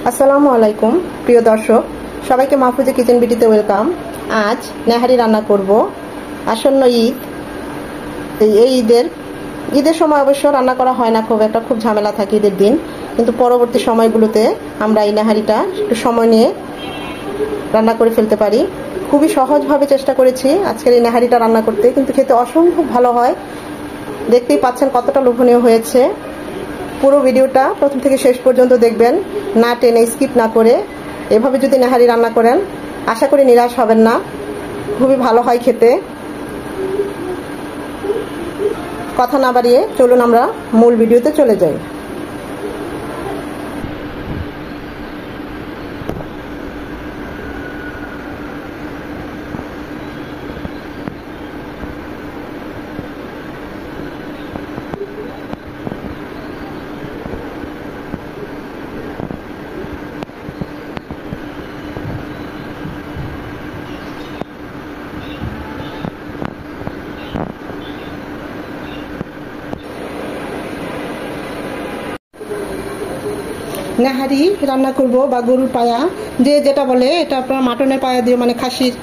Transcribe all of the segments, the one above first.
আসসালামু আলাইকুম প্রিয় দর্শক, সবাইকে মাহফুজা কিচেন বিটিতে ওয়েলকাম। আজ নেহারি রান্না করব। আসন্ন ঈদ, এই ঈদের সময় অবশ্য রান্না করা হয় না, খুব ঝামেলা থাকে ঈদের দিন, কিন্তু পরবর্তী সময়গুলোতে আমরা এই নেহারিটা একটু সময় নিয়ে রান্না করে ফেলতে পারি। খুবই সহজভাবে চেষ্টা করেছি আজকের এই নেহারিটা রান্না করতে, কিন্তু খেতে অসম্ভব ভালো হয়। দেখতেই পাচ্ছেন কতটা লোভনীয় হয়েছে। পুরো ভিডিওটা প্রথম থেকে শেষ পর্যন্ত দেখবেন, না টেনে স্কিপ না করে। এভাবে যদি নেহারি রান্না করেন আশা করি নিরাশ হবেন না, খুবই ভালো হয় খেতে। কথা না বাড়িয়ে চলুন আমরা মূল ভিডিওতে চলে যাই। নেহারি রান্না করব বা গরুর পায়া, যে যেটা বলে, এটা আপনার মাটনের পায়া দিয়ে, মানে খাসির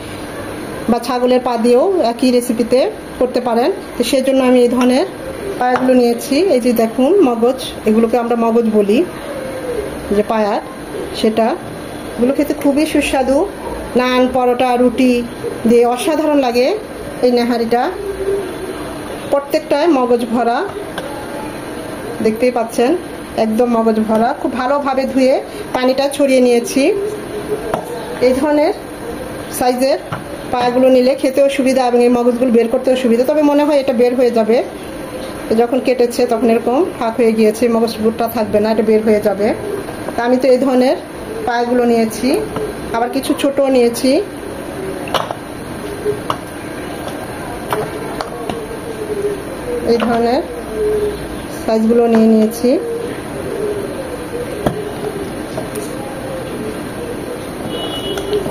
বা ছাগলের পা দিয়েও একই রেসিপিতে করতে পারেন। তো সেই জন্য আমি এই ধরনের পায়াগুলো নিয়েছি। এই যে দেখুন মগজ, এগুলোকে আমরা মগজ বলি, যে পায়ার সেটা, এগুলো খেতে খুবই সুস্বাদু। নান, পরোটা, রুটি দিয়ে অসাধারণ লাগে এই নেহারিটা। প্রত্যেকটায় মগজ ভরা, দেখতেই পাচ্ছেন একদম মগজ ভরা। খুব ভালোভাবে ধুয়ে পানিটা ছড়িয়ে নিয়েছি। এই ধরনের সাইজের পায়াগুলো নিলে খেতেও সুবিধা এবং এই মগজগুলো বের করতেও সুবিধা। তবে মনে হয় এটা বের হয়ে যাবে, যখন কেটেছে তখন এরকম ফাঁক হয়ে গিয়েছে, মগজগুলোটা থাকবে না, এটা বের হয়ে যাবে। তা আমি তো এই ধরনের পায়াগুলো নিয়েছি, আবার কিছু ছোট নিয়েছি। এই ধরনের সাইজগুলো নিয়ে নিয়েছি।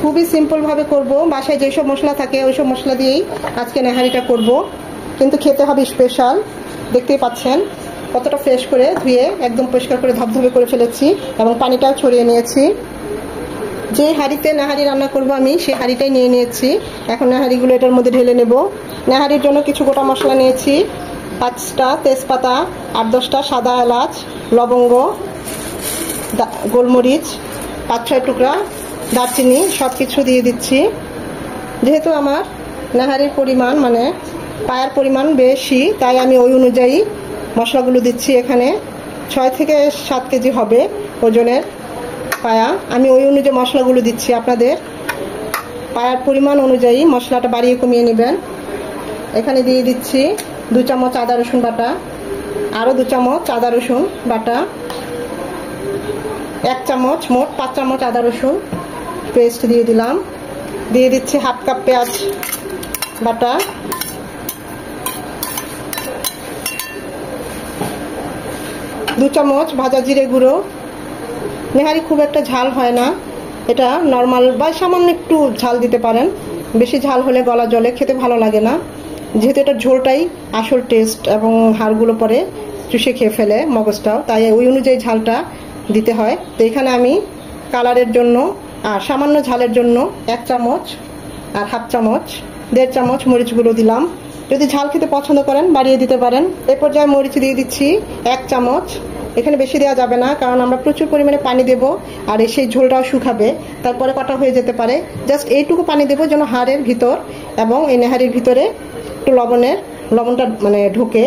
খুবই সিম্পল ভাবে করব, বাসায় যেসব মশলা থাকে ওইসব মশলা দিয়েই আজকে নেহারিটা করব, কিন্তু খেতে হবে স্পেশাল। দেখতেই পাচ্ছেন কতটা ফ্রেশ করে ধুয়ে একদম পরিষ্কার করে ধবধবে করে ফেলেছি এবং পানিটাও ছড়িয়ে নিয়েছি। যে হাঁড়িতে নেহারি রান্না করব আমি সেই হাঁড়িটাই নিয়ে নিয়েছি। এখন নেহারিগুলো এটার মধ্যে ঢেলে নেব। নেহারির জন্য কিছু গোটা মশলা নিয়েছি, 5টা তেজপাতা, 8-10টা সাদা এলাচ, লবঙ্গ, গোলমরিচ, 5-6 টুকরা দারচিনি, সব কিছু দিয়ে দিচ্ছি। যেহেতু আমার নেহারির পরিমাণ, মানে পায়ার পরিমাণ বেশি, তাই আমি ওই অনুযায়ী মশলাগুলো দিচ্ছি। এখানে 6 থেকে 7 কেজি হবে ওজনের পায়া, আমি ওই অনুযায়ী মশলাগুলো দিচ্ছি। আপনাদের পায়ার পরিমাণ অনুযায়ী মশলাটা বাড়িয়ে কমিয়ে নেবেন। এখানে দিয়ে দিচ্ছি 2 চামচ আদা রসুন বাটা, আরও 2 চামচ আদা রসুন বাটা, 1 চামচ, মোট 5 চামচ আদা রসুন পেস্ট দিয়ে দিলাম। দিয়ে দিচ্ছি 1/2 কাপ পেঁয়াজ বাটা, 2 চামচ ভাজা জিরে গুঁড়ো। নেহারি খুব একটা ঝাল হয় না, এটা নর্মাল বা সামান্য একটু ঝাল দিতে পারেন, বেশি ঝাল হলে গলা জলে, খেতে ভালো লাগে না। যেহেতু এটা ঝোলটাই আসল টেস্ট এবং হাড়গুলো পরে চুষে খেয়ে ফেলে মগজটাও, তাই ওই অনুযায়ী ঝালটা দিতে হয়। তো এখানে আমি কালারের জন্য আর সামান্য ঝালের জন্য 1 চামচ আর 1/2 চামচ, 1.5 চামচ মরিচ গুঁড়ো দিলাম। যদি ঝাল খেতে পছন্দ করেন বাড়িয়ে দিতে পারেন। এই পর্যায়ে মরিচ দিয়ে দিচ্ছি 1 চামচ। এখানে বেশি দেওয়া যাবে না, কারণ আমরা প্রচুর পরিমাণে পানি দেব আর সেই ঝোলটাও শুকাবে, তারপরে কটা হয়ে যেতে পারে। জাস্ট এইটুকু পানি দেব যেন হাড়ের ভিতর এবং এই নেহারির ভিতরে একটু লবণটা মানে ঢুকে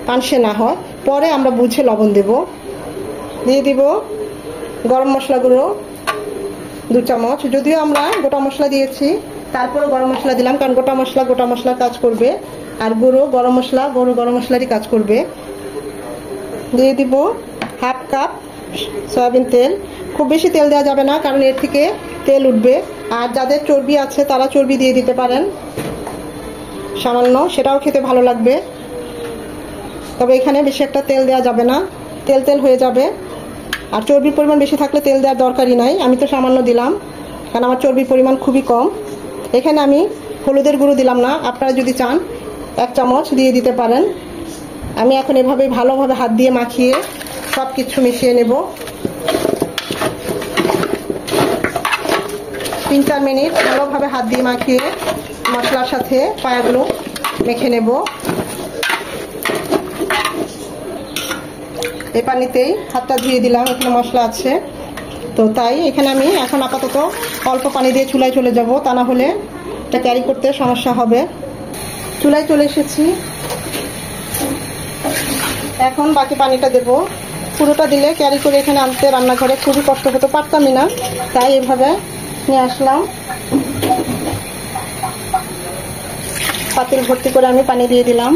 পানসে না হয়। পরে আমরা বুঝে লবণ দেব। দিয়ে দিব গরম মশলা গুঁড়ো 2 চামচ। যদিও আমরা গোটা মশলা দিয়েছি, তারপরে গরম মশলা দিলাম, কারণ গোটা মশলার কাজ করবে, আর গরম মশলারই কাজ করবে। দিয়ে দিব 1/2 কাপ সয়াবিন তেল। খুব বেশি তেল দেওয়া যাবে না, কারণ এর থেকে তেল উঠবে। আর যাদের চর্বি আছে তারা চর্বি দিয়ে দিতে পারেন সামান্য, সেটাও খেতে ভালো লাগবে। তবে এখানে বেশি একটা তেল দেওয়া যাবে না, তেল হয়ে যাবে। আর চর্বির পরিমাণ বেশি থাকলে তেল দেওয়ার দরকারই নাই, আমি তো সামান্য দিলাম, কারণ আমার চর্বির পরিমাণ খুবই কম। এখানে আমি হলুদের গুঁড়ো দিলাম না, আপনারা যদি চান 1 চামচ দিয়ে দিতে পারেন। আমি এখন এভাবে ভালোভাবে হাত দিয়ে মাখিয়ে সব কিছু মিশিয়ে নেব। 3-4 মিনিট ভালোভাবে হাত দিয়ে মাখিয়ে মশলার সাথে পায়াগুলো মেখে নেব। এই পানিতেই হাতটা ধুয়ে দিলাম, এখানে মশলা আছে তো তাই এখানে আমি এখন আপাতত অল্প পানি দিয়ে চুলায় চলে যাব, তা না হলে এটা ক্যারি করতে সমস্যা হবে। চুলায় চলে এসেছি, এখন বাকি পানিটা দেব। পুরোটা দিলে ক্যারি করে এখানে আনতে রান্নাঘরে খুবই কষ্ট হতো, পারতামই না, তাই এভাবে নিয়ে আসলাম। পাতিল ভর্তি করে আমি পানি দিয়ে দিলাম।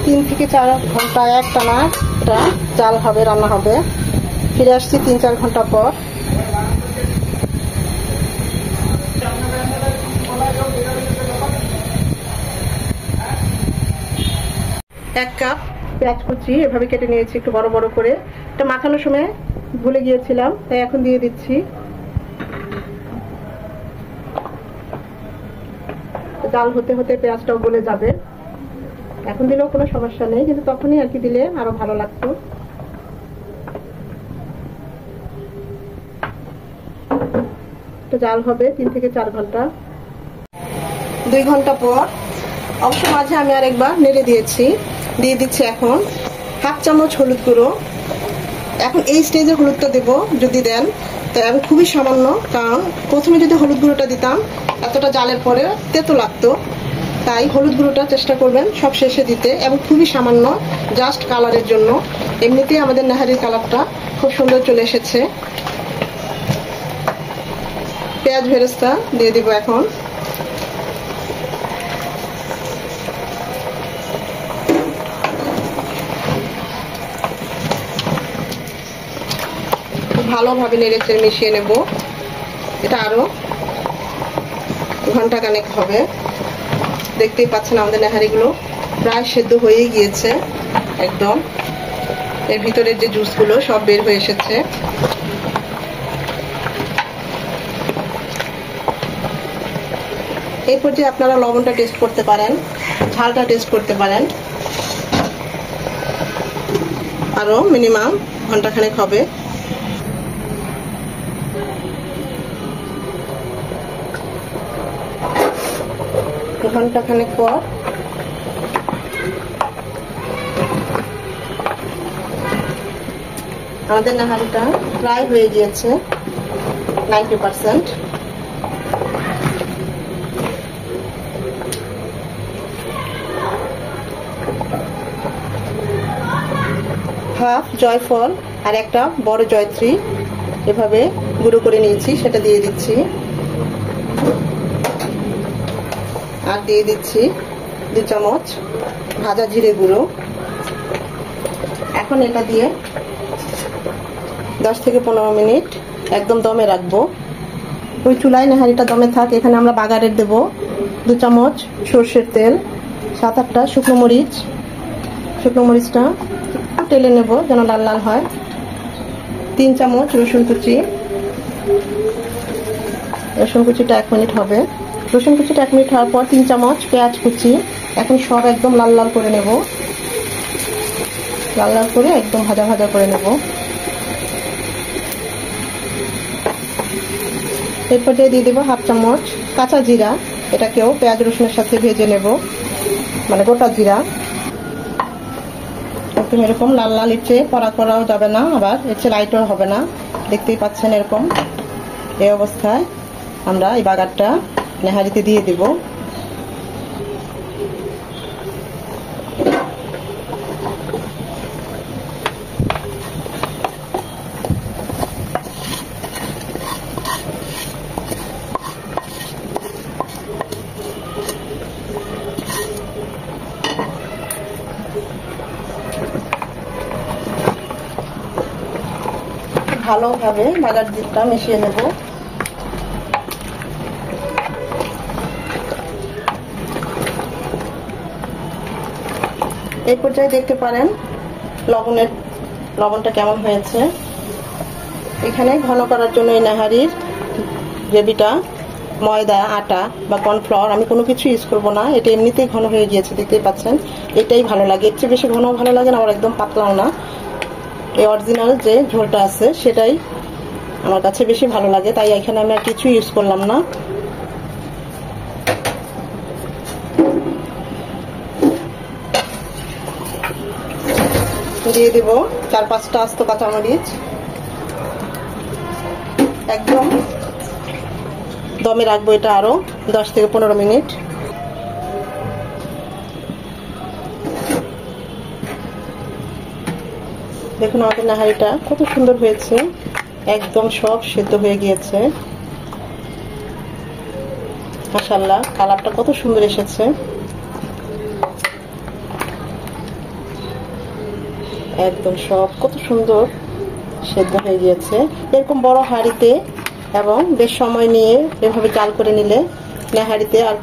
তিন থেকে 4 ঘন্টা একটানা এটা জাল হবে, রান্না হবে। ফিরে আসছি 3-4 ঘন্টা পর। 1 কাপ পেঁয়াজ কুচি এভাবে কেটে নিয়েছি একটু বড় বড় করে। এটা মাখানোর সময় ভুলে গিয়েছিলাম, তাই এখন দিয়ে দিচ্ছি। জাল হতে হতে পেঁয়াজটাও গলে যাবে, এখন দিলেও কোনো সমস্যা নেই, কিন্তু তখনই আর কি দিলে আরো ভালো লাগতো। তো জাল হবে 3 থেকে 4 ঘন্টা। 2 ঘন্টা পর অবশ্য মাঝে আমি আরেকবার নেড়ে দিয়েছি। দিয়ে দিচ্ছি এখন 1/2 চামচ হলুদ গুঁড়ো। এখন এই স্টেজে হলুদটা দেব যদি দেন, তো আমি খুবই সামান্য, কারণ প্রথমে যদি হলুদ গুঁড়োটা দিতাম এতটা জালের পরে তেতো লাগতো, তাই হলুদ গুঁড়োটা চেষ্টা করবেন সব শেষে দিতে, এবং খুবই সামান্য, জাস্ট কালারের জন্য। এমনিতেই আমাদের নেহারির কালারটা খুব সুন্দর চলে এসেছে। পেঁয়াজ বেরেস্তা দিয়ে দিব এখন। ভালোভাবে নেড়েচেড়ে মিশিয়ে নেব। এটা আরো ঘন্টা খানেক হবে। দেখতেই পাচ্ছেন আমাদের নেহারিগুলো প্রায় সেদ্ধ হয়ে গিয়েছে একদম। এর ভিতরের যে জুসগুলো সব বের হয়ে এসেছে। এই পর্যায়ে আপনারা লবণটা টেস্ট করতে পারেন, ঝালটা টেস্ট করতে পারেন। আরো মিনিমাম ঘন্টাখানেক হবে। ঘন্টাখানেক পর আমাদের নেহারিটা প্রায় হয়ে গিয়েছে 90%। হাফ জয়ফল আর একটা বড় জয়ত্রী এভাবে গুঁড়ো করে নিয়েছি, সেটা দিয়ে দিচ্ছি। আর দিয়ে দিচ্ছি 2 চামচ ভাজা জিরে গুঁড়ো। এখন এটা দিয়ে 10 থেকে 15 মিনিট একদম দমে রাখবো। ওই চুলায় নেহারিটা দমে থাক। এখানে আমরা বাগারের দেব 2 চামচ সর্ষের তেল, 7-8টা শুকনো মরিচ। শুকনো মরিচটা তেলে নেব যেন লাল লাল হয়। 3 চামচ রসুন কুচি। রসুন কুচিটা 1 মিনিট হবে। রসুন কুচিটা 1 মিনিট হওয়ার পর 3 চামচ পেঁয়াজ কুচি। এখন সব একদম লাল লাল করে নেব, লাল লাল করে একদম ভাজা ভাজা করে নেব। এর পর্যায়ে দিয়ে দেবো 1/2 চামচ কাঁচা জিরা। এটাকেও পেঁয়াজ রসুনের সাথে ভেজে নেব, মানে গোটা জিরা। একদম এরকম লাল লাল, এর চেয়ে কড়া করাও যাবে না, আবার এর চেয়ে লাইটও হবে না। দেখতেই পাচ্ছেন এরকম। এই অবস্থায় আমরা এই বাগারটা নেহারিতে দিয়ে দেব। ভালোভাবে বাগার দিকটা মিশিয়ে নেব। এই পর্যায়ে দেখতে পারেন লবণটা কেমন হয়েছে। এখানে ঘন করার জন্য এই নেহারির গ্রেভিটা ময়দা, আটা বা কর্নফ্লাওয়ার আমি কোনো কিছু ইউজ করব না। এটা এমনিতেই ঘন হয়ে গিয়েছে, দেখতেই পাচ্ছেন। এটাই ভালো লাগে, এর চেয়ে বেশি ঘন ভালো লাগে না, আবার একদম পাতলাও না। এই অরিজিনাল যে ঝোলটা আছে সেটাই আমার কাছে বেশি ভালো লাগে, তাই এখানে আমি আর কিছু ইউজ করলাম না। দিয়ে দেব 4-5টা আস্ত কাঁচামরিচ। একদম দমে রাখবো এটা আরো 10 থেকে 15 মিনিট। দেখুন আমাদের নাহারিটা কত সুন্দর হয়েছে, একদম সব সেদ্ধ হয়ে গিয়েছে। মাশাআল্লাহ, কালারটা কত সুন্দর এসেছে। একদম সব কত সুন্দর সেদ্ধ হয়ে গিয়েছে। এরকম বড় হাঁড়িতে এবং বেশ সময় নিয়ে এভাবে জাল করে নিলে নেহারিতে আর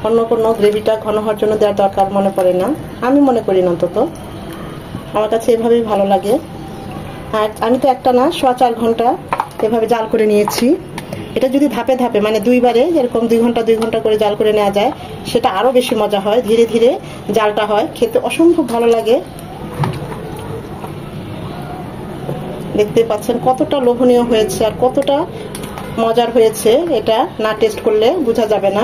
অন্য কোনো গ্রেভিটা ঘন হওয়ার জন্য দেওয়ার দরকার মনে পড়ে না, আমি মনে করি না, অন্তত আমার কাছে এভাবেই ভালো লাগে। আর আমি তো একটা না 4.5 ঘন্টা এভাবে জাল করে নিয়েছি। এটা যদি ধাপে ধাপে মানে 2 বারে এরকম 2 ঘন্টা করে জাল করে নেওয়া যায়, সেটা আরো বেশি মজা হয়। ধীরে ধীরে জালটা হয়, খেতে অসম্ভব ভালো লাগে। দেখতে পাচ্ছেন কতটা লোভনীয় হয়েছে আর কতটা মজার হয়েছে, এটা না টেস্ট করলে বোঝা যাবে না।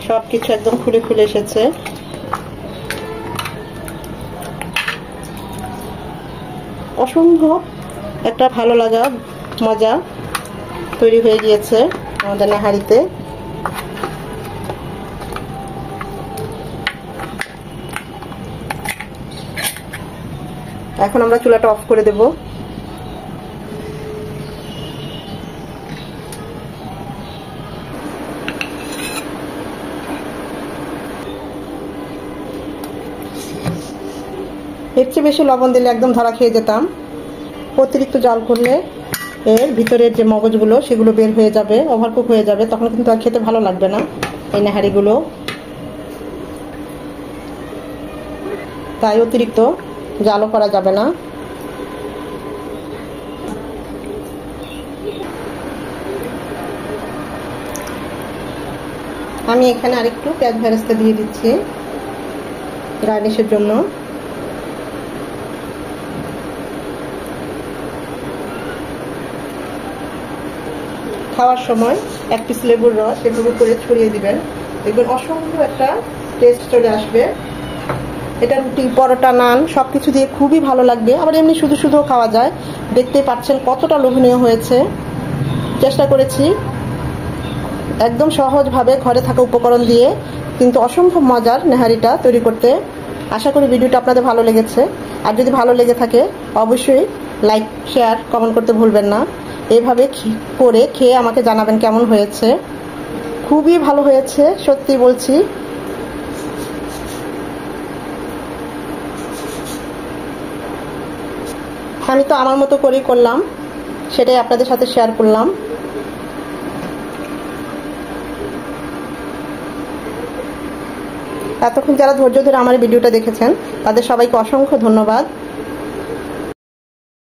সবকিছু একদম খুলে খুলে এসেছে। অসম্ভব একটা ভালো লাগা মজা তৈরি হয়ে গিয়েছে আমাদের নাহারিতে। এখন আমরা চুলাটা অফ করে দেব। এর চেয়ে বেশি লবণ দিলে একদম ধরা খেয়ে যেতাম। অতিরিক্ত জাল করলে এর ভিতরের যে মগজগুলো সেগুলো বের হয়ে যাবে, ওভারকুক হয়ে যাবে, তখন কিন্তু আর খেতে ভালো লাগবে না এই নাহারিগুলো। তাই অতিরিক্ত জালও করা যাবে না। আমি এখানে আরেকটু পেঁয়াজ বেরেস্তা দিয়ে দিচ্ছি গার্নিশের জন্য। খাওয়ার সময় 1 পিস লেবুর রস এভাবে করে ছড়িয়ে দিবেন, দেখবেন অসম্ভব একটা টেস্ট চলে আসবে। এটা রুটি, পরোটা, নান সবকিছু দিয়ে খুবই ভালো লাগবে। আবার এমনি শুধু শুধুও খাওয়া যায়। দেখতে পাচ্ছেন কতটা লোভনীয় হয়েছে। চেষ্টা করেছি একদম সহজভাবে ঘরে থাকা উপকরণ দিয়ে কিন্তু অসম্ভব মজার নেহারিটা তৈরি করতে। আশা করি ভিডিওটা আপনাদের ভালো লেগেছে। আর যদি ভালো লেগে থাকে অবশ্যই লাইক, শেয়ার, কমেন্ট করতে ভুলবেন না। এইভাবে করে খেয়ে আমাকে জানাবেন কেমন হয়েছে। খুবই ভালো হয়েছে, সত্যি বলছি। আমি তো আমার মতো করেই করলাম, সেটাই আপনাদের সাথে শেয়ার করলাম। এতক্ষণ যারা ধৈর্য ধরে আমার ভিডিওটা দেখেছেন তাদের সবাইকে অসংখ্য ধন্যবাদ।